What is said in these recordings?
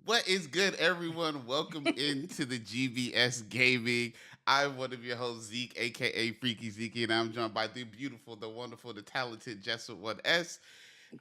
What is good, everyone? Welcome into the GBS Gaming. I'm one of your hosts, Zeke, aka Freaky Zeke, and I'm joined by the beautiful, the wonderful, the talented Jess with 1S.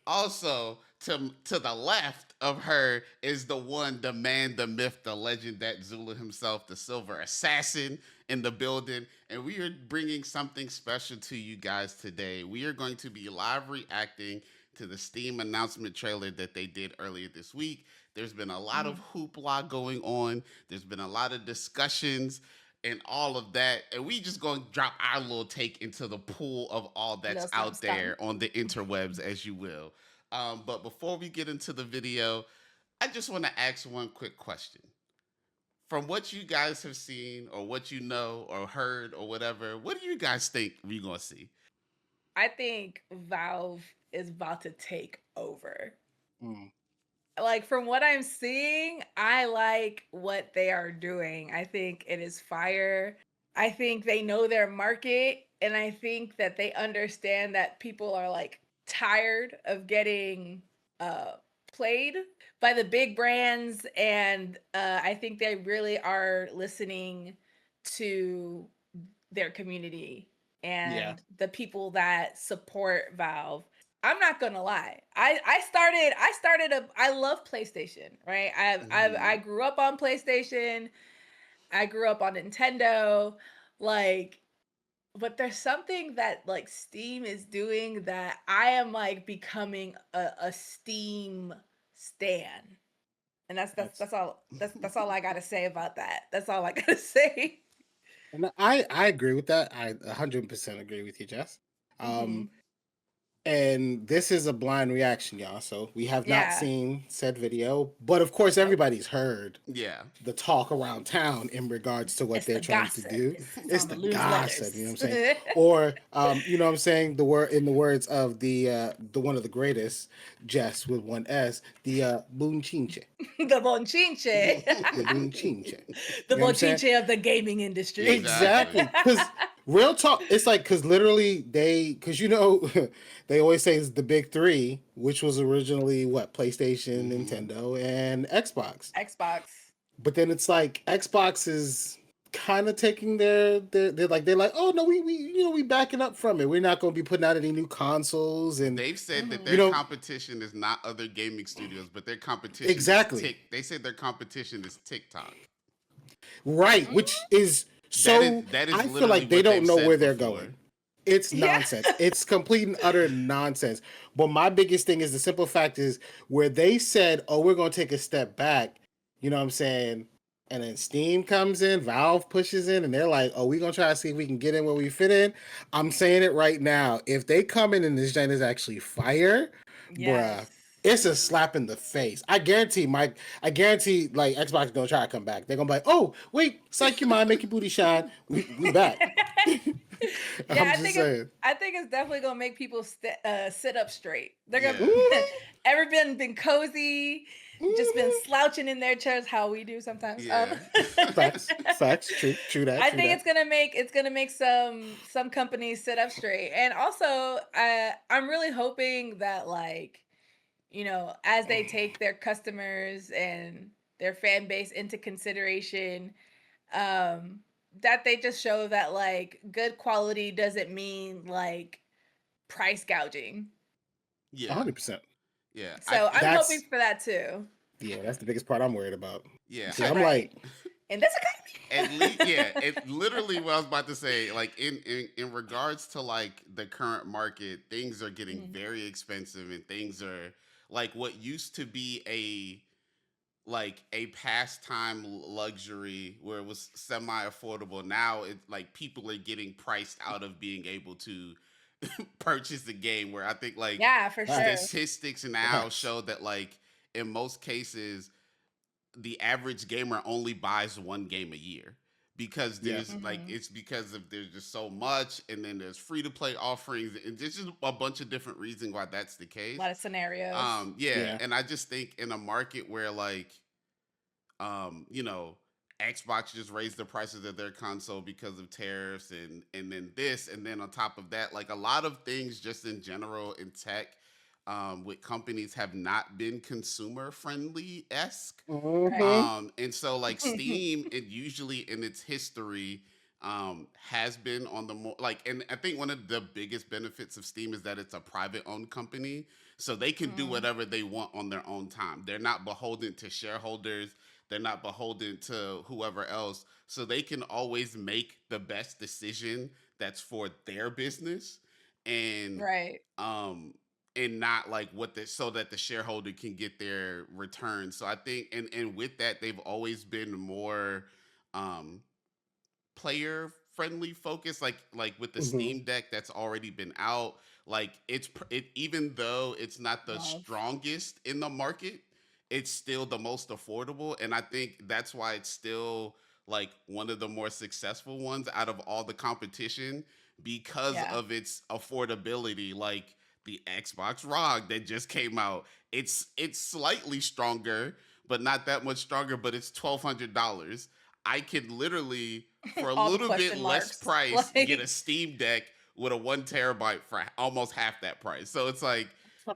Also, to the left of her is the one, the man, the myth, the legend, that Zula himself, the Silver Assassin in the building. And we are bringing something special to you guys today. We are going to be live reacting to the Steam announcement trailer that they did earlier this week. There's been a lot of Mhm. hoopla going on. There's been a lot of discussions and all of that. And we just going to drop our little take into the pool of all that's Little something, out something. there on the interwebs, as you will. But before we get into the video, I just want to ask one quick question. From what you guys have seen, or what you know, or heard, or whatever, what do you guys think we're going to see? I think Valve is about to take over. Mm. Like from what I'm seeing, I like what they are doing. I think it is fire. I think they know their market and I think that they understand that people are like tired of getting uh played by the big brands and I think they really are listening to their community Yeah. and the people that support Valve. I'm not gonna lie. I love PlayStation, right? I Hmm. grew up on PlayStation. I grew up on Nintendo. Like, but there's something that like Steam is doing that I am like becoming a Steam stan. And That's that's all I gotta say about that. That's all I gotta say. and I agree with that. I 100% agree with you, Jess. Hmm. Um, And this is a blind reaction, y'all. So we have not Yeah. seen said video, but of course, Nope. everybody's heard Yeah. the talk around town in regards to what It's the they're trying to gossip. do. It's It's on the the gossip, you know what I'm newsletters. saying? Or, you know what I'm saying? The word in the words of the one of the greatest, Jess with 1S, the bunchinche, The bonchinche. the bunchinche. The You know what I'm saying? bonchinche of the gaming industry. Exactly. Exactly, because real talk, it's like because literally because they always say it's the big three, which was originally what PlayStation, Hmm. Nintendo, and Xbox. Xbox. But then it's like Xbox is kind of taking they're like, oh no, we backing up from it. We're not going to be putting out any new consoles, and They've said that you Hmm. their know competition is not other gaming studios, but their competition is exactly They said their competition is TikTok. right, which is so. That is I feel literally like they what don't they've know where said they're before. going. It's Yeah. nonsense. It's complete and utter nonsense. But my biggest thing is the simple fact is where they said, "Oh, we're going to take a step back." You know what I'm saying? And then Steam comes in, Valve pushes in, and they're like, "Oh, we're gonna try to see if we can get in where we fit in." I'm saying it right now. If they come in and this gen is actually fire, Yes. bruh, it's a slap in the face. I guarantee, Mike. I guarantee, like Xbox gonna try to come back. They're gonna be like, "Oh, wait, psych your mind, make your booty shine. We back." Yeah, I'm just saying. I think it's definitely gonna make people sit up straight. They're gonna Yeah. Mhm, everyone been cozy, just been mhm. slouching in their chairs, how we do sometimes. Yeah. Facts, true that, I true think that. it's gonna make some companies sit up straight, and also I'm really hoping that like as they take their customers and their fan base into consideration, um, that they just show that like good quality doesn't mean like price gouging. Yeah. 100%. Yeah. So I'm hoping That's for that too. yeah, that's the biggest part I'm worried about Yeah. because I'm Right. like, In this economy. Yeah, it literally what I was about to say. Like in regards to like the current market, things are getting Mhm. very expensive, and things are like what used to be a pastime luxury where it was semi affordable. Now it's like people are getting priced out of being able to purchase the game. Where I think like Yeah, for sure. facts, statistics now facts. show that like in most cases the average gamer only buys one game a year because Yeah, there's like Hmm. it's because of there's just so much, and then there's free to play offerings, and there's just a bunch of different reasons why that's the A case. lot of scenarios. Yeah, yeah, and I just think in a market where like you know, Xbox just raised the prices of their console because of tariffs, and then this, and then on top of that, like a lot of things just in general in tech, with companies have not been consumer friendly esque. Right. And so like Steam, it usually in its history has been on the more like, and I think one of the biggest benefits of Steam is that it's a private owned company. So they can do Mm, whatever they want on their own time. They're not beholden to shareholders. They're not beholden to whoever else. So they can always make the best decision that's for their business. And right. um and not like what the so that the shareholder can get their return. So I think and with that they've always been more um player friendly focus, like with the Hmm. Steam Deck that's already been out. Like it, even though it's not the Love. strongest in the market, it's still the most affordable, and I think that's why it's still like one of the more successful ones out of all the competition because Yeah. of its affordability. Like the Xbox ROG that just came out, it's slightly stronger but not that much stronger, but it's $1,200. I could literally, for a All the little bit question less marks. price, get a Like, Steam Deck with a 1 terabyte for almost half that price. So it's like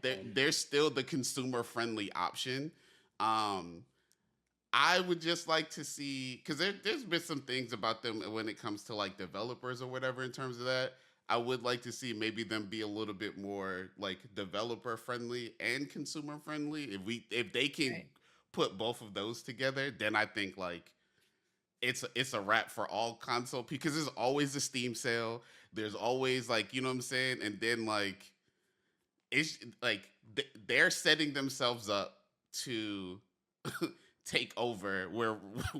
there's still the consumer friendly option. Um, I would just like to see because there's been some things about them when it comes to like developers or whatever in terms of that. I would like to see maybe them be a little bit more like developer friendly and consumer friendly. If they can right. put both of those together, then I think like it's a wrap for all console because there's always a Steam sale. There's always like you know what I'm saying, and then like it's like they're setting themselves up to take over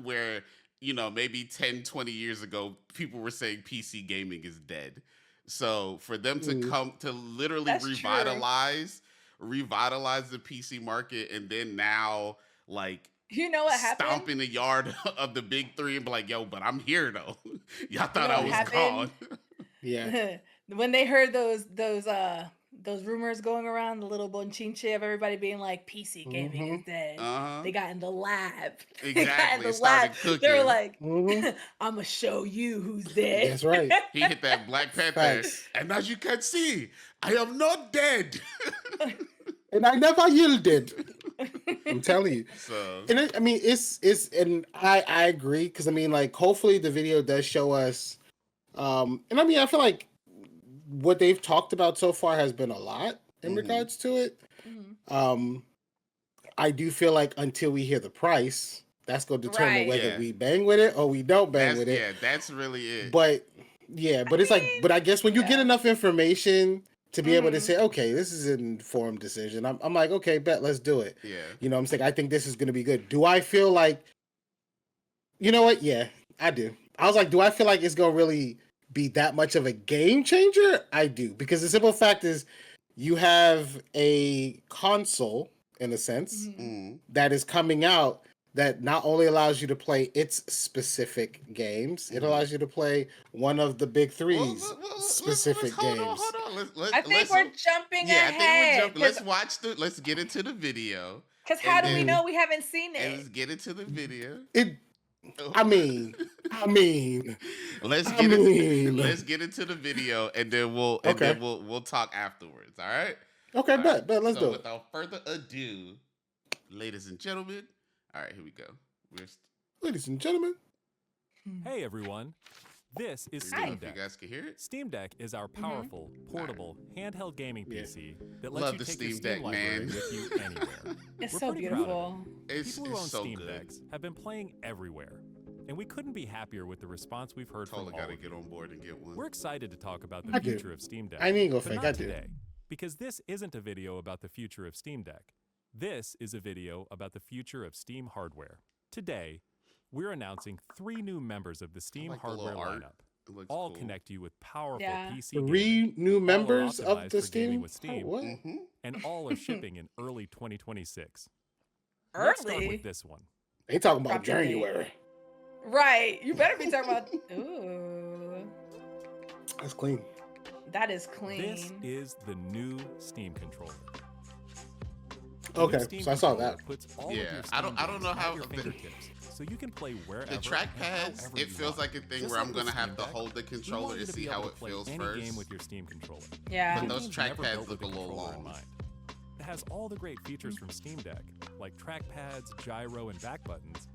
where you know maybe 10, 20 years ago people were saying PC gaming is dead. So for them to Mm. come to literally That's true. revitalize the PC market and then now like You know what stomp happened? in the yard of the big three and be like, yo, but I'm here though. Y'all You thought know I what was Yeah. gone. happened? Yeah. When they heard those rumors going around, the little bonchinche of everybody being like PC gaming Hmm. is dead. Uh-huh. They got in the lab. They got in Exactly. the It lab. started They were cooking. like, Hmm. I'ma show you who's dead. That's right. He hit that Black Panther. Facts. And as you can see, I am not dead. And I never yielded. I'm telling you. So And I mean, it's, and I agree because I mean, like, hopefully the video does show us. And I mean, I feel like what they've talked about so far has been a lot in mhm. regards to it. Mhm. Um, I do feel like until we hear the price, that's going to determine Right. whether Yeah. we bang with it or we don't bang with it. That's really it. But yeah, I but it's like, mean, but I guess when you get yeah. enough information to be able to Mhm. say, okay, this is an informed decision. I'm like, okay, bet, let's do it. Yeah. You know, I'm saying, I think this is going to be good. Do I feel like, you know what? Yeah, I do. I was like, do I feel like it's going to really be that much of a game changer? I do. Because the simple fact is, you have a console, in a sense, Mhm. Mm. that is coming out that not only allows you to play its specific games, it Mhm. allows you to play one of the big Well, three's let's specific games. hold on. I think we're jumping Yeah, I think we're ahead jumping. Let's watch let's get into the video because how and do we then Mhm. know we haven't seen and let's it? get into the video. It, I mean, I mean, let's I get it. mean. Let's get into the video, and then Okay. we'll talk afterwards. All right. Okay, All right. bet, let's So do it. without further ado, ladies and gentlemen, all right, here we go. Ladies and gentlemen. Hey everyone, this is I don't know Steam if you Deck. guys can hear it. Steam Deck is our powerful, portable, handheld gaming Yeah. PC that lets Love you the take your Steam Steam Deck, library man. with you anywhere. It's We're so pretty proud of beautiful. It's People who own so Steam good. Decks have been playing everywhere, and we couldn't be happier with the response we've heard Totally from all got to of get you. on board and get one. We're excited to talk about the I do. future of Steam Deck. I ain't gonna but fake, not I do. today, because this isn't a video about the future of Steam Deck. This is a video about the future of Steam hardware. Today, we're announcing 3 new members of the Steam like the hardware little art. lineup. It looks All cool. connect you with powerful Yeah. PC gaming. 3 new All are members of optimized the for gaming Steam. with Steam. What? Mm-hmm. And all are shipping in early 2026. Let's start Early. with this one. They talking about Drop the date. January. Right. You better be talking about. Ooh. That's clean. That is clean. This is the new Steam controller. The new Okay, Steam so I saw controller that. puts all of Yeah, your I don't Steam know games how at your the- fingertips, so you can play wherever The and trackpads, however it you feels want. like a thing Just where like I'm with gonna have Steam to Deck, hold the we controller want you to to be see able how to it play feels any first. game with your Steam controller. Yeah. But New those games never trackpads built look with a little controller in long. mind. has all the great features from Steam Deck, like trackpads, gyro, and back buttons,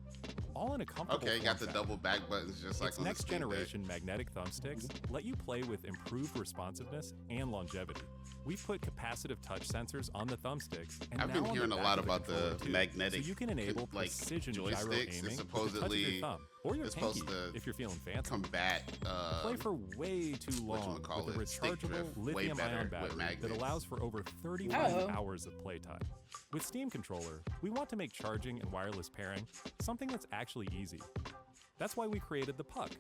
all in a comfortable Okay, got form the factor. double back buttons just like Its on the next Steam Deck. generation magnetic thumbsticks let you play with improved responsiveness and longevity. We've put capacitive touch sensors on the thumbsticks, and I've now been on hearing the a back lot of about controller the too, magnetic, so you can enable like, precision gyro joysticks and aiming with the touch of supposedly your thumb or your it's pinky supposed to if you're feeling fancy. combat Play for way too long with a whatchamacallit, stick rechargeable drift way lithium-ion better with battery that magnets. allows for over 35 Oh. hours of playtime. With Steam Controller, we want to make charging and wireless pairing something that's actually easy. That's why we created the Puck.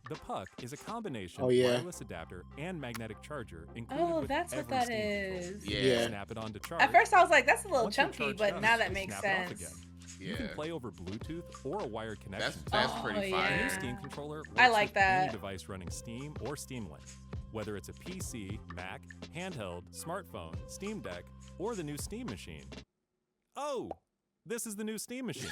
The Puck is a combination Oh, yeah. wireless adapter and magnetic charger included Oh, with that's what every that Steam controller. is. Yeah. Snap it onto charge. At first, I was like, "That's a little Once you're chunky," charged but up, now that makes snap it off sense. again. Yeah, You can play over Bluetooth or a wired connection. that's Oh, pretty yeah. The new fire. Steam controller works I like with any that. device running Steam or Steam Link. Whether it's a PC, Mac, handheld, smartphone, Steam Deck, or the new Steam Machine. Oh, this is the new Steam Machine.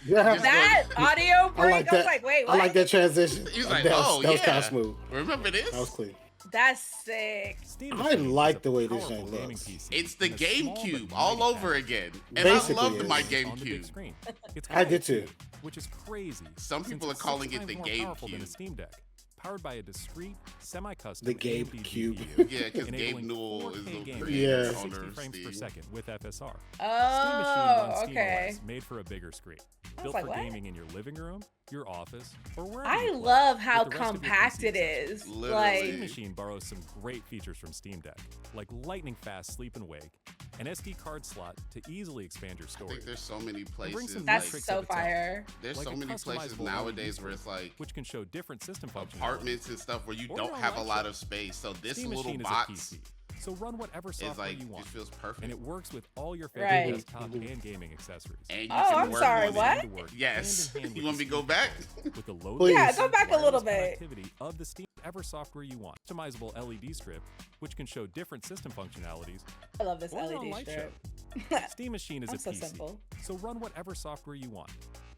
Yeah. That audio break, like I was that. like, "Wait, I what?" like that transition. He was like, that "Oh that was yeah, kind of smooth. remember this? That was clean. That's sick. Steam I Machine like is a the way this powerful thing gaming looks. PC It's the in a small but GameCube all mighty over package. again, and Basically, I loved it my is. On the big GameCube. screen. It's I called did a too. Cube, which is crazy. Some since people are it's calling 6 it the times more powerful than a GameCube. Steam Deck, powered by a discrete, semi-custom The AMD GameCube. GPU, Yeah, because Gabe enabling Newell 4K is the gaming creator Yeah. at owner 60 of frames per Steam. second with FSR. Steam Machine Oh, runs okay. SteamOS, made for a bigger screen. I was Built like, for what? gaming in your living room, your office, or wherever I you play, love how with the rest of your compact PC it accessories. is. Literally. Like, Steam Machine borrows some great features from Steam Deck, like lightning fast sleep and wake, an SD card slot to easily expand your I storage, think there's so many bring places. some that's tricks so of its own. fire. There's like so a many places customizable nowadays LED where it's like which can show different system functions. apartments and stuff where you Or don't your have a own lot laptop. of space. So this Steam little Machine is a box PC, so run whatever is software like you it want, feels perfect. and it works with all your favorite Right. desktop and gaming accessories. And you Oh, can I'm work sorry, on what? it. Yes. You want me to go back? With the low Please. Yeah, go back a little wireless bit. connectivity of the Steam Ever software you want. Customizable LED strip, which can show different system functionalities. I love this Or your own LED light strip. Steam Machine is I'm a so PC, simple. so run whatever software you want,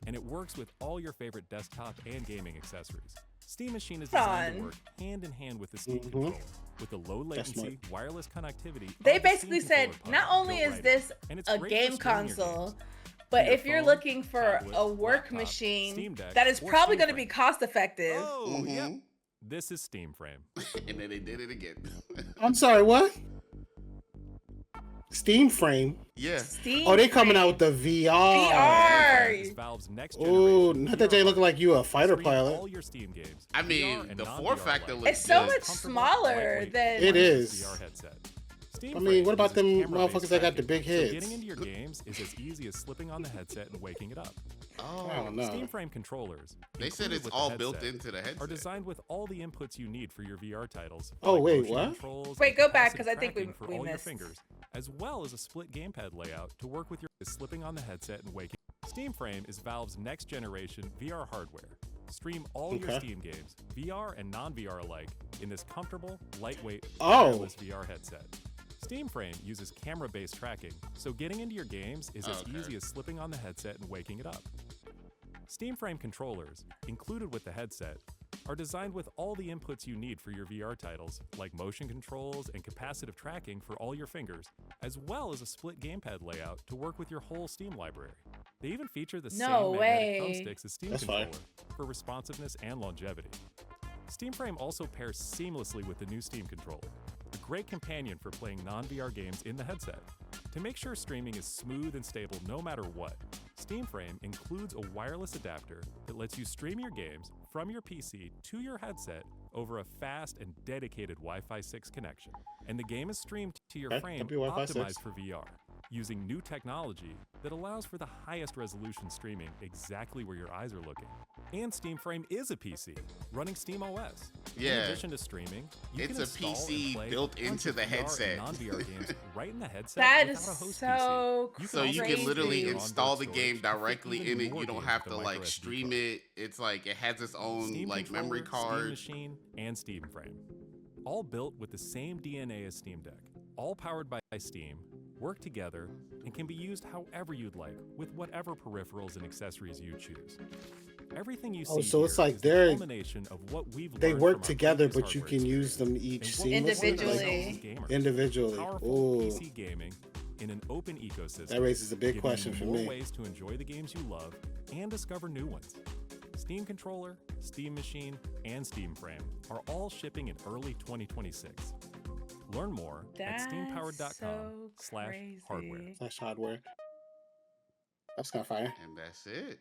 and it works with all your favorite desktop and gaming accessories. Steam Machine is designed to Fun. work hand in hand with the Steam Mhm. controller, with the low That's latency wireless connectivity. They of the basically Steam said, controller not pod only built is right in. this And it's a great for game streaming your console, games but to your if you're phone, looking for tablet, a work laptop, machine Steam Deck, that is or probably Steam going to be Frame. cost effective. Oh, yep. Mhm. This is Steam Frame. And then they did it again. I'm sorry, what? Steam Frame. Yeah. Steam Oh, they coming out Frame. with the VR. VR. Is Valve's next Oh, generation not that they VR looking like you a fighter Stream pilot. all your Steam games. I VR mean, and the non-VR form factor like. looks It's so good. much Comfortable, smaller lightweight, than. It is. VR headset. Steam I mean, Frame what about uses them camera-based motherfuckers that got the tracking, big so heads? getting into your games is as easy as slipping on the headset and waking it up. Oh, I don't know. Steam Frame controllers, they said included it's with the all built headset, into the are headset. designed with all the inputs you need for your VR titles. Oh, like wait, motion what? controls Wait, and go back, capacitive 'cause I think tracking for we all missed. your fingers, as well as a split gamepad layout to work with your slipping on the headset and waking. Steam Frame is Valve's next generation VR hardware. Stream all your Okay. Steam games, VR and non-VR alike, in this comfortable, lightweight, Oh. wireless VR headset. Steam Frame uses camera-based tracking, so getting into your games is as Okay. easy as slipping on the headset and waking it up. Steam Frame controllers, included with the headset, are designed with all the inputs you need for your VR titles, like motion controls and capacitive tracking for all your fingers, as well as a split gamepad layout to work with your whole Steam library. They even feature the No same magnetic way. thumbsticks as Steam That's fire. controller for responsiveness and longevity. Steam Frame also pairs seamlessly with the new Steam controller, a great companion for playing non-VR games in the headset. To make sure streaming is smooth and stable no matter what, Steam Frame includes a wireless adapter that lets you stream your games from your PC to your headset over a fast and dedicated Wi-Fi 6 connection. And the game is streamed to your Okay, frame that'd be Wi-Fi 6. optimized for VR, using new technology that allows for the highest resolution streaming exactly where your eyes are looking. And Steam Frame is a PC, running Steam OS. In Yeah. addition to streaming, you It's can a install and PC play built a bunch into of the VR and headset. non-VR games right in the headset That without is a host so PC. So you crazy. can literally Your install onboard the game storage to fit directly even in it. more You don't games have with to the like microSD stream card. it. It's like it has its own Steam like memory controller, Steam card. Machine, and Steam Frame. All built with the same DNA as Steam Deck. All powered by Steam, work together, and can be used however you'd like with whatever peripherals and accessories you choose. Everything you see Oh, so it's here like is the they're- culmination of what we've They learned work from our together, previous but you hardware can use experience them each and what we seamlessly. Individually. want as gamers. Individually. Powerful Ooh. PC gaming in an open ecosystem. That raises a big giving question you for more me. ways to enjoy the games you love and discover new ones. Steam Controller, Steam Machine, and Steam Frame are all shipping in early 2026. Learn more at That's steampowered.com/hardware. crazy. Slash hardware. That's kind of fire. And that's it.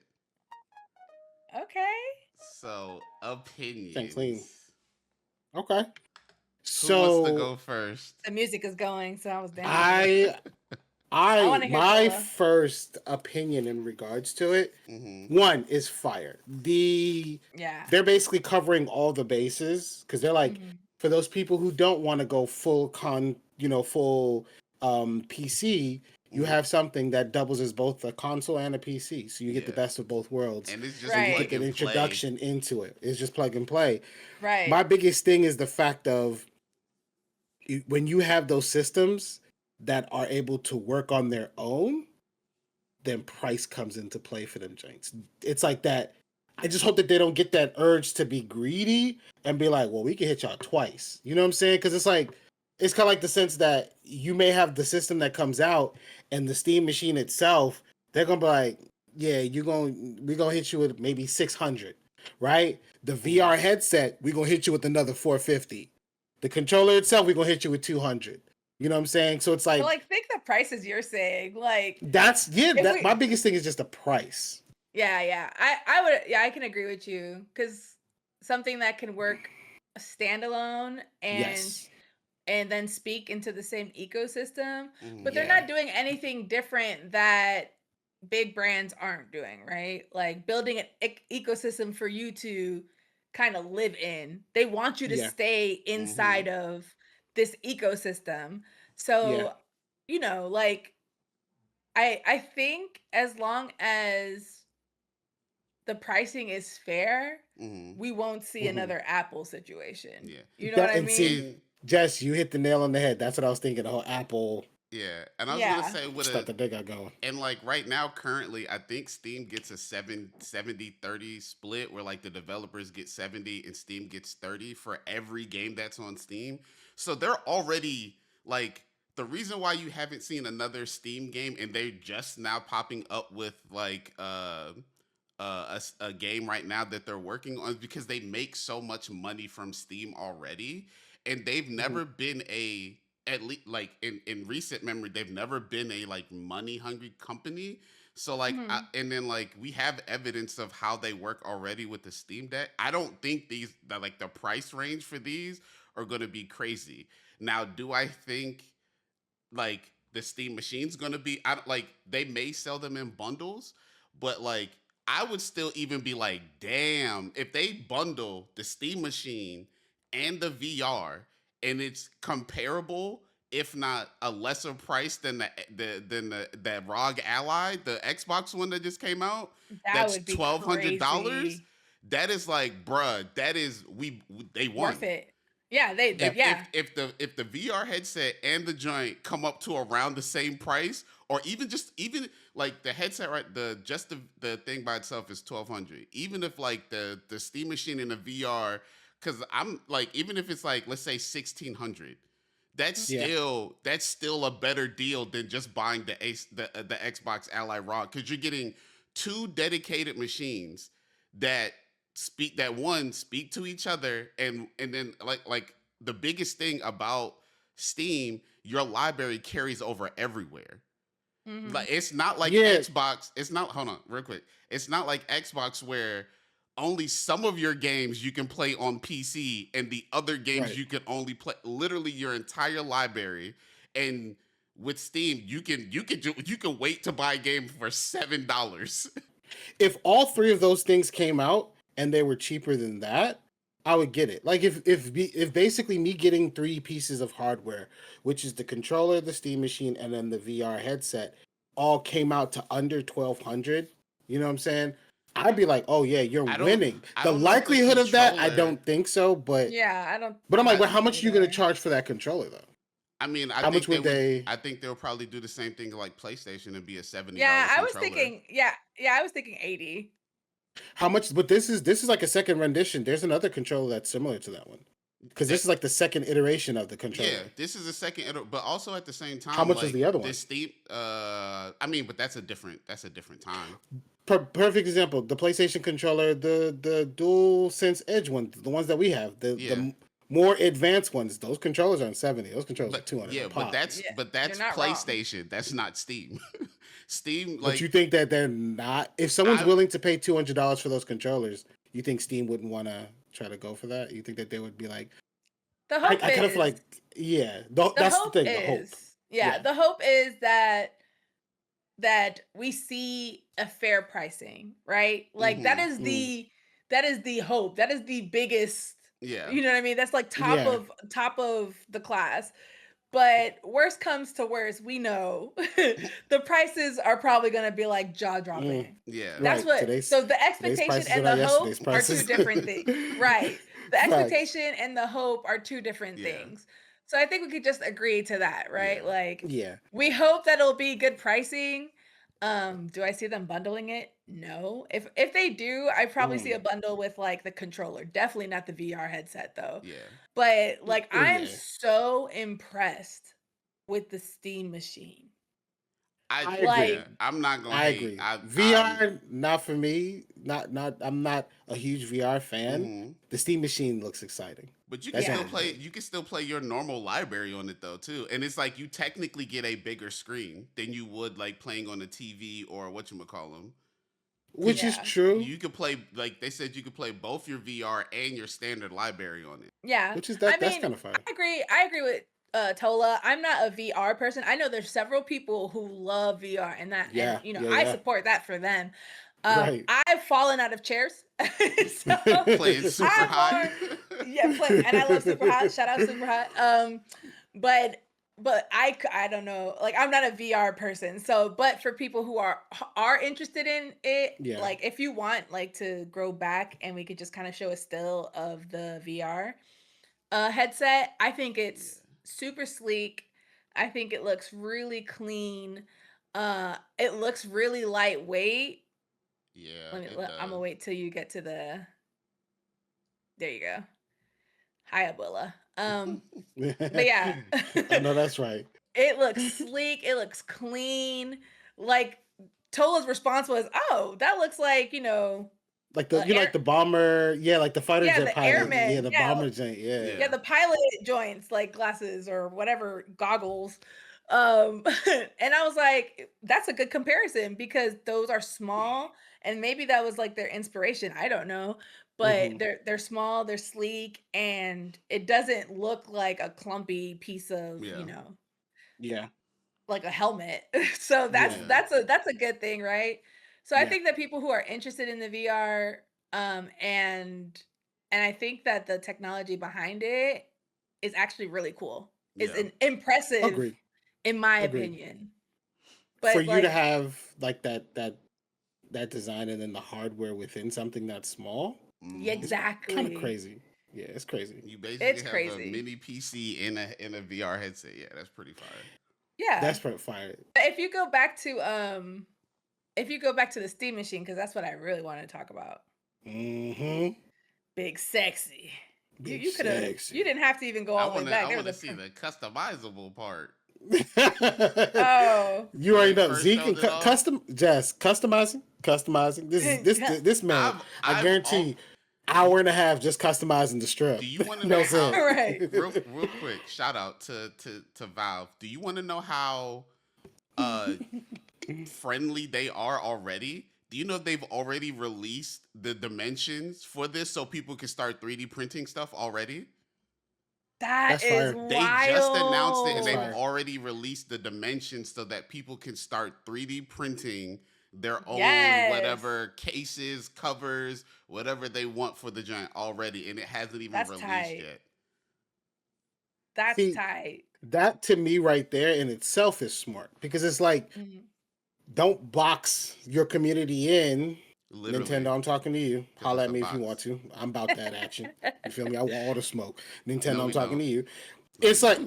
Okay. So clean. opinions. Okay. Who wants to go So first? The music is going, so I was down. wanna hear my Noah. first opinion in regards to it, Mhm. one is fire. Yeah. They're basically covering all the bases because they're like, Mhm. for those people who don't want to go full PC, you Mhm. have something that doubles as both a console and a PC, so you get the Yeah. best of both worlds. And it's just Right. You plug get an and play. introduction into it. It's just plug and play. Right. My biggest thing is the fact of when you have those systems that are able to work on their own, then price comes into play for them joints. It's like that. I just hope that they don't get that urge to be greedy and be like, well, we can hit y'all twice. You know what I'm saying? Because it's like, it's kind of like the sense that you may have the system that comes out and the Steam machine itself, they're going to be like, yeah, we're going to hit you with maybe 600, right? The VR headset, we're going to hit you with another 450. The controller itself, we're going to hit you with 200. You know what I'm saying? So it's But like, like, think the prices you're saying. Like, that's, yeah, if that, we- my biggest thing is just the price. yeah. I would, yeah, I can agree with you because something that can work standalone Yes. and then speak into the same ecosystem, Mhm. but they're Yeah. not doing anything different that big brands aren't doing, right? Like building an ecosystem for you to kind of live in. They want you to Yeah. stay inside of this ecosystem. So, like I think as long as the pricing is fair, Mhm. we won't see Mhm. another Apple situation. Yeah. You know what I And mean? see, And Jess, you hit the nail on the head. That's what I was thinking. The whole Apple yeah, and I was Yeah. gonna say with stuff that they got going. and like right now, currently, I think Steam gets a 70-30 split where like the developers get 70 and Steam gets 30 for every game that's on Steam. So they're already like the reason why you haven't seen another Steam game and they're just now popping up with like a game right now that they're working on is because they make so much money from Steam already, and they've never been a at least like in recent memory they've never been a like money hungry company. So like Mhm. and then like we have evidence of how they work already with the Steam Deck. I don't think like the price range for these are going to be crazy. Now, do I think like the Steam machine's gonna be I don't like they may sell them in bundles, but like I would still even be like, damn, if they bundle the Steam machine and the VR and it's comparable, if not a lesser price than the ROG Ally, the Xbox one that just came out, That that's would be $1,200. crazy. That is like, bruh, that is they won. Worth it. Yeah, they If, yeah. if the VR headset and the joint come up to around the same price, or even like the headset, right? The thing by itself is $1,200. Even if like the Steam machine and the VR, because I'm like, even if it's like let's say $1,600, that's Yeah. still a better deal than just buying the Xbox Ally ROG, because you're getting two dedicated machines that speak to each other, and then like the biggest thing about Steam, your library carries over everywhere. Mhm. Like it's not like Yeah. Xbox. It's not. Hold on, real quick. It's not like Xbox where only some of your games you can play on PC and the other games Right. you can only play literally your entire library. And with Steam, you can wait to buy a game for $7. If all three of those things came out and they were cheaper than that, I would get it. Like if basically me getting three pieces of hardware, which is the controller, the Steam machine, and then the VR headset, all came out to under 1,200. You know what I'm saying? I'd be like, oh yeah, you're I don't- winning. I The don't know if the likelihood of that, I controller- don't think so. But Yeah, I don't. but I'm like, I well, how much are you gonna either. charge for that controller though? I mean, How much would they? I think they'll probably do the same thing like PlayStation and be a $70 Yeah, I was controller. thinking. I was thinking 80. How much? But this is like a second rendition. There's another controller that's similar to that one. Because this is like the second iteration of the controller. Yeah, this is the second, but also at the same time, How much was the other one? This Steam, I mean, but that's a different time. Perfect example: the PlayStation controller, the DualSense Edge ones, the ones that we have, the more advanced ones. Those controllers are on 70. Those controllers are 200. Yeah, but that's not wrong. PlayStation. That's not Steam. Steam, But you think that they're not? If someone's willing to pay $200 for those controllers, you think Steam wouldn't want to try to go for that? You think that they would be like, The hope I kind of feel like, yeah, that's the thing. The hope. Yeah, the hope is that we see a fair pricing, right? Like that is the hope. That is the biggest. Yeah. You know what I mean? That's like top of the class. But worst comes to worst, we know the prices are probably going to be like jaw dropping. Yeah. That's so the expectation and the hope are two different things. Right. The expectation and the hope are two different things. So I think we could just agree to that, right? Yeah. Like, we hope that it'll be good pricing. Do I see them bundling it? No. If they do, I probably see a bundle with like the controller. Definitely not the VR headset though. Yeah. But like I'm so impressed with the Steam machine. I agree. I'm not gonna. I agree. VR, not for me. Not. I'm not a huge VR fan. The Steam machine looks exciting. But you can still play. You can still play your normal library on it though too. And it's like you technically get a bigger screen than you would like playing on a TV or whatchamacallem. Which is true. You could play, like they said, you could play both your VR and your standard library on it. Yeah. Which is that's kind of fun. I agree with Tola. I'm not a VR person. I know there's several people who love VR and that, and you know, I support that for them. I've fallen out of chairs. So playing Super Hot. And I love Super Hot. Shout out Super Hot. But I don't know. Like I'm not a VR person. So, but for people who are interested in it, like if you want like to grow back and we could just kind of show a still of the VR headset, I think it's super sleek. I think it looks really clean. It looks really lightweight. Yeah. I'm gonna wait till you get to the. There you go. Hi, Abuela. But yeah. I know that's right. It looks sleek. It looks clean. Like Tola's response was, "Oh, that looks like like the like the bomber, like the fighter jet the pilot, airman, the bomber joint, the pilot joints, like glasses or whatever, goggles." And I was like, "That's a good comparison because those are small, and maybe that was like their inspiration. I don't know." But they're small, they're sleek, and it doesn't look like a clumpy piece of, like a helmet. So that's a good thing, right? So I think that people who are interested in the VR, and I think that the technology behind it is actually really cool. It's impressive, in my opinion. But for you to have like that design and then the hardware within something that's small. Yeah, exactly. Kind of crazy. Yeah, it's crazy. You basically have a mini PC in a VR headset. Yeah, that's pretty fire. Yeah, that's pretty fire. If you go back to the Steam machine, because that's what I really want to talk about. Big sexy. You could have. You didn't have to even go all the way back. I want to see the customizable part. You already know Zeke and customizing. This man. I guarantee. Hour and a half just customizing the strip. Do you want to know how? Real quick, shout out to Valve. Do you want to know how friendly they are already? Do you know they've already released the dimensions for this so people can start 3D printing stuff already? That's wild. They just announced it and they've already released the dimensions so that people can start 3D printing their own whatever cases, covers, whatever they want for the joint already, and it hasn't even released yet. That's tight. That to me right there in itself is smart because it's like, don't box your community in. Literally. Nintendo, I'm talking to you. Holla at me if you want to. I'm about that action. You feel me? I want all the smoke. Nintendo, I'm talking to you. It's like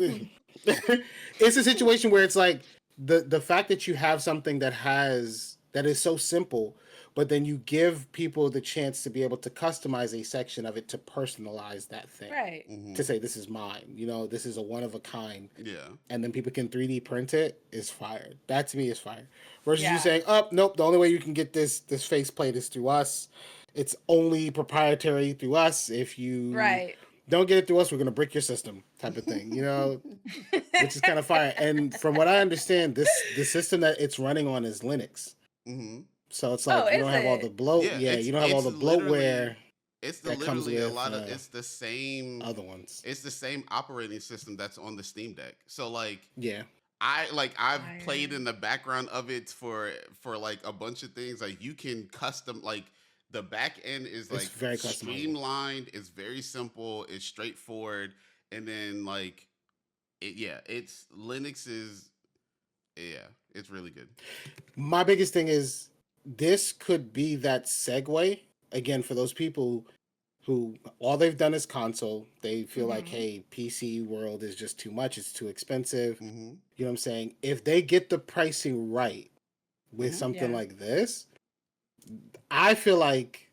it's a situation where it's like the fact that you have something that has that is so simple, but then you give people the chance to be able to customize a section of it to personalize that thing. Right. To say this is mine, this is a one of a kind, Yeah. and then people can 3D print it is fire. That to me is fire. Versus you Yeah. saying, "Oh, nope, the only way you can get this faceplate is through us. It's only proprietary through us. If you Right. don't get it through us, we're gonna brick your system," type of thing. Which is kind of fire. And from what I understand, the system that it's running on is Linux. Mm-hmm. So it's Oh, like you is don't have all the it? bloat. Yeah, Yeah, it's you don't have all it's the literally bloatware it's that comes literally a with lot of it's the same other ones. it's the same operating system that's on the Steam Deck. So like Yeah. I've played Fire. in the background of it for like a bunch of things. Like you can custom like the back end is It's like very customizable. streamlined, it's very simple, it's straightforward, and then like it's Linux is it's really good. My biggest thing is this could be that segue again for those people who all they've done is console. They feel like, Mhm. hey, PC world is just too much. It's too expensive. Mm-hmm. You know what I'm saying? If they get the pricing right with Mhm. something Yeah. like this, I feel like,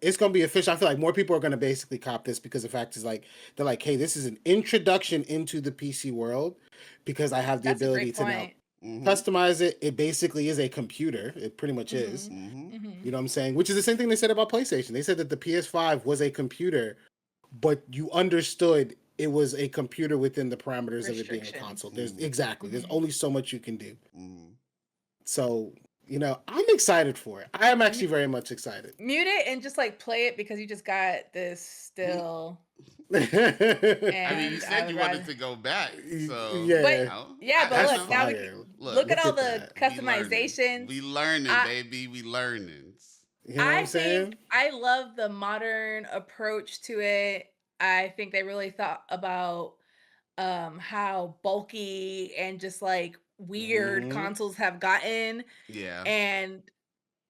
it's going to be official. I feel like more people are going to basically cop this because the fact is like, they're like, hey, this is an introduction into the PC world because I have the That's a ability great to now point. Mm-hmm. customize it. It basically is a computer. It pretty much is. Mhm. Mm-hmm. Mhm. You know what I'm saying? Which is the same thing they said about PlayStation. They said that the PS5 was a computer, but you understood it was a computer within the parameters of it being a Restrictions. console. There's Mhm. there's Mhm. only so much you can do. Mm-hmm. So, I'm excited for it. I am actually very much excited. Mute it and just like play it because you just got this still. I mean, you And I said would you rather. wanted to go back, so Yeah. But yeah, but That's look, now we fire. can Look, look at look all at the that. customizations. We learning, I- baby. We learning. You know what I'm I saying? think I love the modern approach to it. I think they really thought about how bulky and just like weird Mhm. consoles have gotten, Yeah. and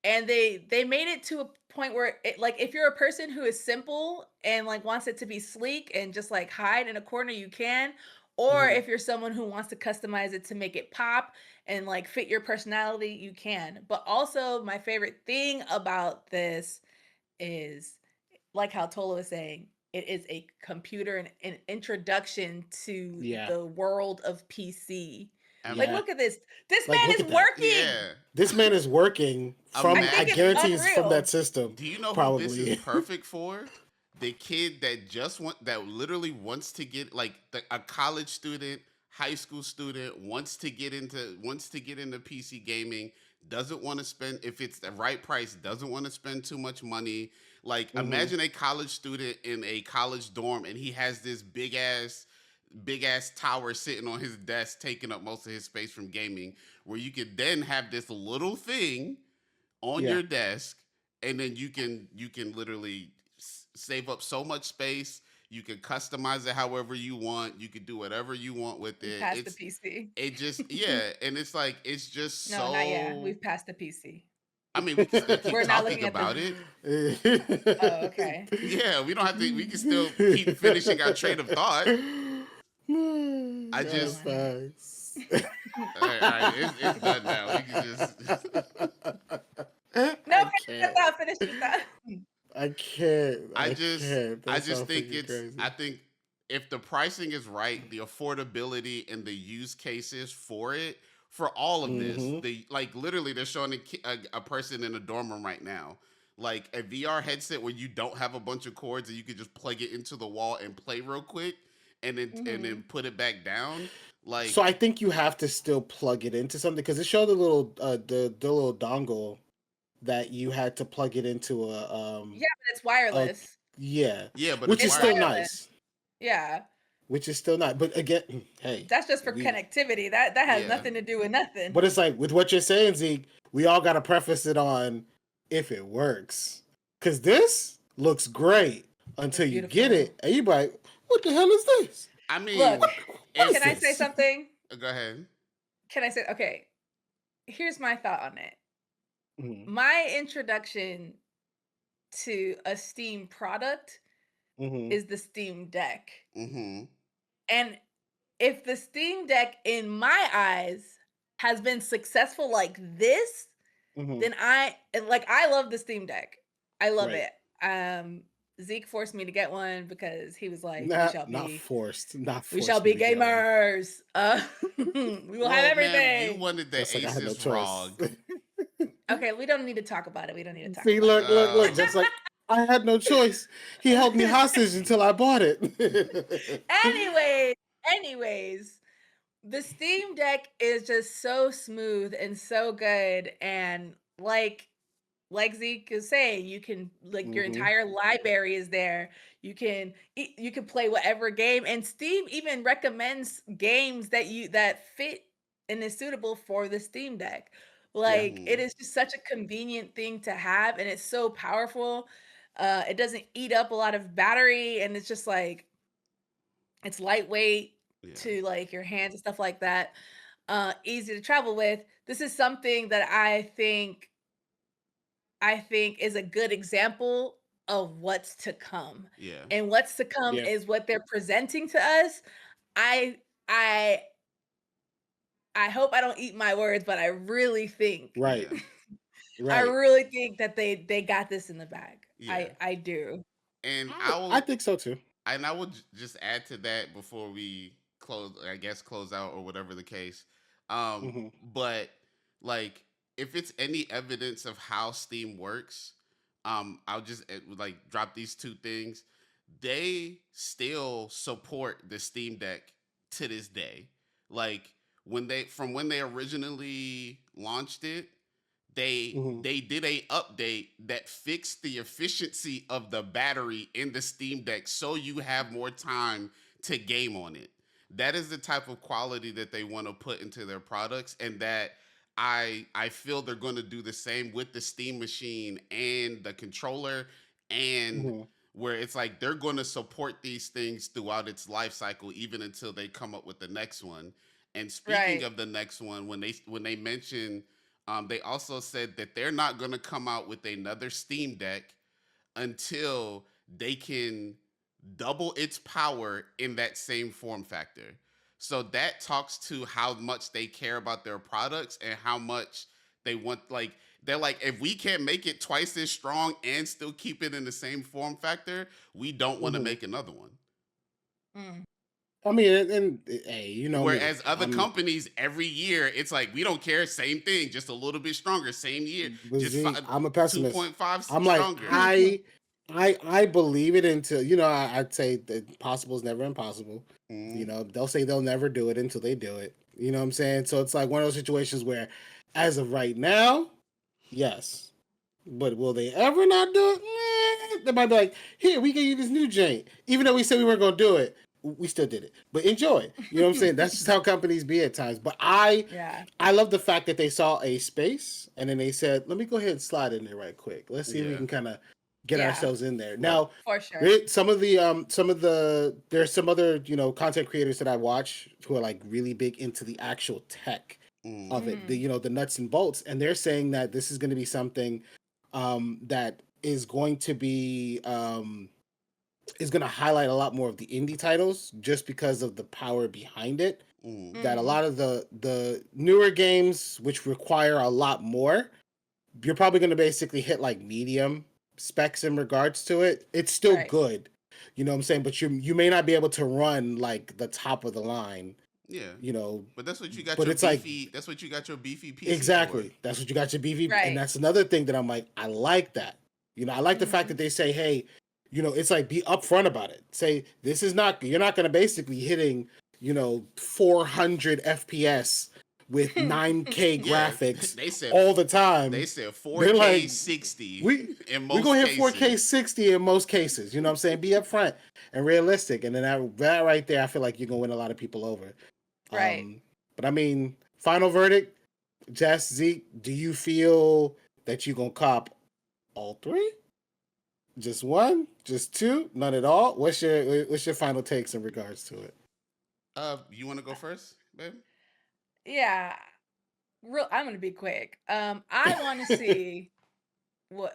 they made it to a point where it, like if you're a person who is simple and like wants it to be sleek and just like hide in a corner, you can. Or Mhm. if you're someone who wants to customize it to make it pop and like fit your personality, you can. But also my favorite thing about this is like how Tola was saying, it is a computer and an introduction to Yeah. the world of PC. Um, Like, Yeah. look at this. This Like, man look is at that. working. Yeah. This man is working from, I Ima- I think it's guarantee it's from unreal. that system. Do you know who this Probably. is perfect for? The kid that literally wants to get like a college student, high school student wants to get into PC gaming, doesn't want to spend if it's the right price, doesn't want to spend too much money. Like Mhm. imagine a college student in a college dorm and he has this big ass tower sitting on his desk taking up most of his space from gaming where you could then have this little thing on Yeah. your desk and then you can literally save up so much space. You can customize it however you want. You can do whatever you want with it. Past the PC. It just and it's like it's just No, not yet. so We've passed the PC. I mean, we can still keep We're not talking looking at about the. it. Oh, okay. Yeah, we don't have to we can still keep finishing our train of thought. I That's just facts. all right, it's done now. We can just No, I finish your can't. thought. Finish your thought. I can't. I can't. I That's just so think freaking it's crazy. I think if the pricing is right, the affordability and the use cases for it for all of this, Mhm. like literally they're showing a person in a dorm room right now, like a VR headset where you don't have a bunch of cords and you could just plug it into the wall and play real quick, and then put it back down. Like So I think you have to still plug it into something because it showed the little the little dongle that you had to plug it into a Yeah, but it's wireless. yeah, yeah, but which it's is still wireless. nice. Yeah, Which is still not. But again, hey, that's just for we- connectivity. That has Yeah. nothing to do with nothing. but it's like with what you're saying, Zeke, we all got to preface it on if it works because this looks great until you get beautiful. it and you be like, what the hell is this? I mean, Look, What is Can I say this? something? Go ahead. Can I say okay? Here's my thought on it. Mhm, My introduction to a Steam product mhm. is the Steam Deck. Mm-hmm. And if the Steam Deck, in my eyes, has been successful like this, Mhm. then I love the Steam Deck. I love Right. it. Zeke forced me to get one because he was like, Not forced. Not we shall forced me be to get one. gamers. We will have Well, ma'am, you everything. wanted the Just like I had no Asus choice. ROG. Okay, we don't need to talk about it. We don't need to talk See, about look, it. look, look. Uh, Just like I had no choice. He held me hostage until I bought it. anyways, anyways, the Steam Deck is just so smooth and so good, and like Zeke is saying, you can like your Hmm. entire library is there. You can play whatever game, and Steam even recommends games that fit and is suitable for the Steam Deck. Yeah. Like it is just such a convenient thing to have, and it's so powerful. It doesn't eat up a lot of battery, and it's just like it's lightweight yeah. to like your hands and stuff like that. Easy to travel with. This is something that I think is a good example of what's to come. Yeah. And what's to come Yeah. is what they're presenting to us. I I I hope I don't eat my words, but I really think Right. Yeah. I Right. really think that they got this in the bag. Yeah. I do. And I think so too. I would just add to that before we close, I guess close out or whatever the case. Hmm. But like if it's any evidence of how Steam works, I'll just like drop these two things. They still support the Steam Deck to this day. Like when they originally launched it, Hmm. they did a update that fixed the efficiency of the battery in the Steam Deck so you have more time to game on it. That is the type of quality that they want to put into their products, and that I feel they're going to do the same with the Steam machine and the controller, and Hmm. where it's like they're going to support these things throughout its life cycle even until they come up with the next one. And speaking Right. of the next one, when they mention they also said that they're not going to come out with another Steam Deck until they can double its power in that same form factor. So that talks to how much they care about their products and how much they want. Like, they're like, if we can't make it twice as strong and still keep it in the same form factor, we don't want to Hmm. make another one. Mm. I mean, and hey, you know me. Whereas other companies, every year, it's like we don't care, same thing, just a little bit stronger, same year, But just Zeke, I'm a pessimist. 2.5 I'm like, stronger. I believe it until I'd say that possible is never impossible. Mhm. They'll say they'll never do it until they do it. You know what I'm saying? So it's like one of those situations where, as of right now, yes. But will they ever not do it? They might be like, here, we gave you this new joint. Even though we said we weren't gonna do it, we still did it. But enjoy it. You know what I'm saying? That's just how companies be at times. But Yeah. I love the fact that they saw a space and then they said, let me go ahead and slide in there right quick. Let's see if we Yeah. can kind of get Yeah. ourselves in there. Right. Now, For sure. some of the there's some other content creators that I watch who are like really big into the actual tech of it, Mhm. the nuts and bolts, and they're saying that this is going to be something that is going to be is going to highlight a lot more of the indie titles just because of the power behind it. Mhm. That a Mhm. lot of the newer games, which require a lot more, you're probably going to basically hit like medium specs in regards to it. It's still Right. good, you know what I'm saying, but you may not be able to run like the top of the line, Yeah. you know. But that's what you got But your it's like beefy. That's what you got your beefy PC exactly that's what you got your BV, and Right. that's another thing that I'm like, I like that. I like the fact Mhm. that they say, hey, it's like be upfront about it. Say this is not you're not going to basically hitting 400 FPS with 9K for. Yeah. graphics They said all the they time. said They're 4K like, 60 we in we most gonna hit cases. 4K 60 in most cases. You know what I'm saying? Be upfront and realistic, and then that right there, I feel like you're gonna win a lot of people over. Right. But I mean, final verdict, Jess, Zeke, do you feel that you gonna cop all three? Just one? Just two? None at all? What's your final takes in regards to it? You want to go first, babe? Yeah. I'm gonna be quick. I want to see what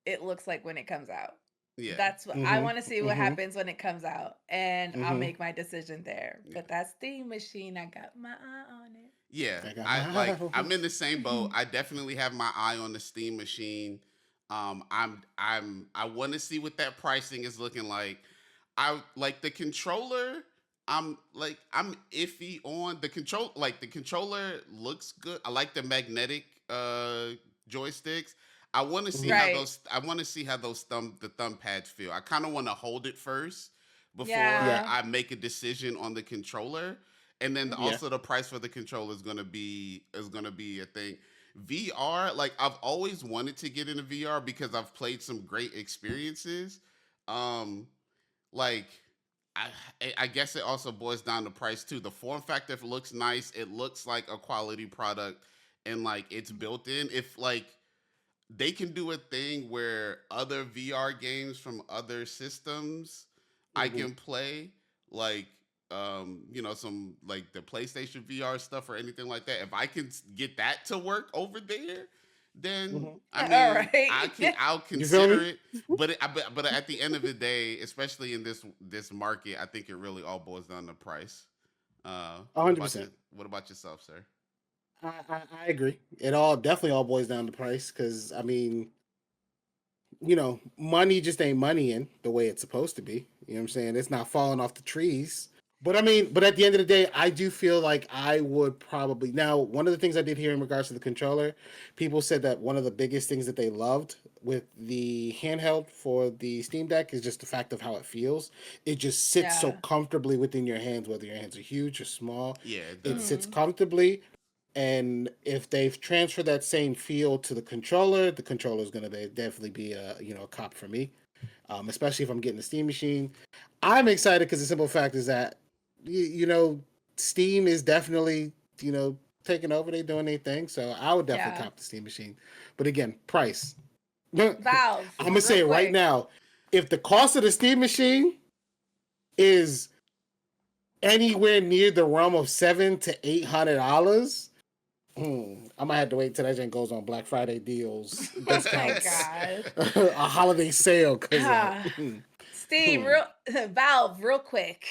it looks like when it comes out. Yeah. That's what I Mm-hmm. want to see what Mm-hmm. happens when it comes out, and I'll Mm-hmm. make my decision there. Yeah. But that Steam machine, I got my eye on it. Yeah, I got my I like. eye I'm in the same boat. I definitely have my eye on the Steam machine. I want to see what that pricing is looking like. I like the controller. I'm iffy on the control. Like the controller looks good. I like the magnetic joysticks. I want to see Mhm. how Right. those. I want to see how the thumb pads feel. I kind of want to hold it first before Yeah, Yeah. I make a decision on the controller, and then yeah. also the price for the controller is gonna be a thing. VR, like I've always wanted to get into VR because I've played some great experiences. Um, like I I guess it also boils down to price too. The form factor looks nice. It looks like a quality product, and like it's built in. If like they can do a thing where other VR games from other systems I Hmm. can play, like some like the PlayStation VR stuff or anything like that. If I can get that to work over there, then Hmm. I All mean right. I'll You feel consider me? it. But at the end of the day, especially in this market, I think it really all boils down to price. What hundred about you? percent. What about yourself, sir? I agree. It all definitely all boils down to price because I mean, money just ain't money in the way it's supposed to be. You know what I'm saying? It's not falling off the trees. But I mean, but at the end of the day, I do feel like I would probably now one of the things I did hear in regards to the controller, people said that one of the biggest things that they loved with the handheld for the Steam Deck is just the fact of how it feels. It just sits so Yeah. comfortably within your hands, whether your hands are huge or small. Yeah, it It does. sits Hmm. comfortably. And if they've transferred that same feel to the controller is going to definitely be a cop for me, especially if I'm getting the Steam machine. I'm excited because the simple fact is that Steam is definitely taking over. They're doing their thing, so I would definitely Yeah. cop the Steam machine. But again, price. I'm Valve, gonna real say it right quick. now. If the cost of the Steam machine is anywhere near the realm of $700 to $800, I might have to wait till that thing goes on Black Friday deals, Oh my discounts, gosh. a holiday sale. Because Ah, Steam, real Valve, real quick.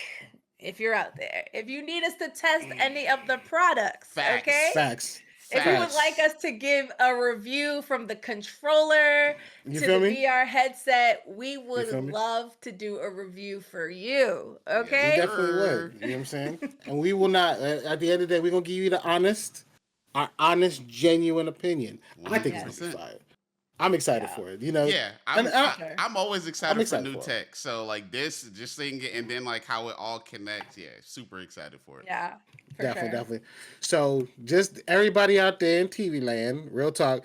If you're out there, if you need us to test any of the products, okay? Facts. facts, If you would like Facts. facts. us to give a review from the controller You to feel the me? VR headset, we You would feel me? love to do a review for you. Yes, We Okay? definitely would. sir. You know what I'm saying? And we will not. At the end of the day, we're gonna give you our honest, genuine opinion. I think it's gonna be 100%. fire. I'm excited Yeah, for it. Yeah, And for I, sure. I'm always I'm excited for excited new for it. tech. So like this, just seeing it and then like how it all connects. Yeah, super excited for it. Yeah, for Definitely, sure. definitely. So, just everybody out there in TV land, real talk,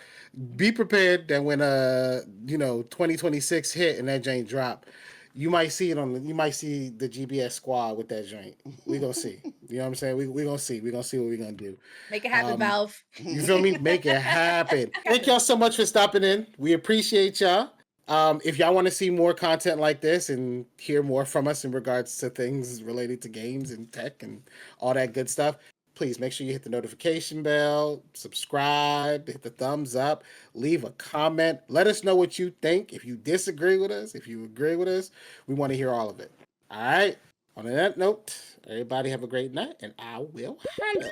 be prepared that when 2026 hit and that joint drop, you might see the GBS squad with that joint. We gonna see. You know what I'm saying? We gonna see. We gonna see what we gonna do. Make it happen, Um, Valve. you feel me? Make it happen. Thank y'all so much for stopping in. We appreciate y'all. If y'all want to see more content like this and hear more from us in regards to things related to games and tech and all that good stuff, please make sure you hit the notification bell, subscribe, hit the thumbs up, leave a comment. Let us know what you think. If you disagree with us, if you agree with us, we want to hear all of it. All right. On that note, everybody have a great night, and I will holla.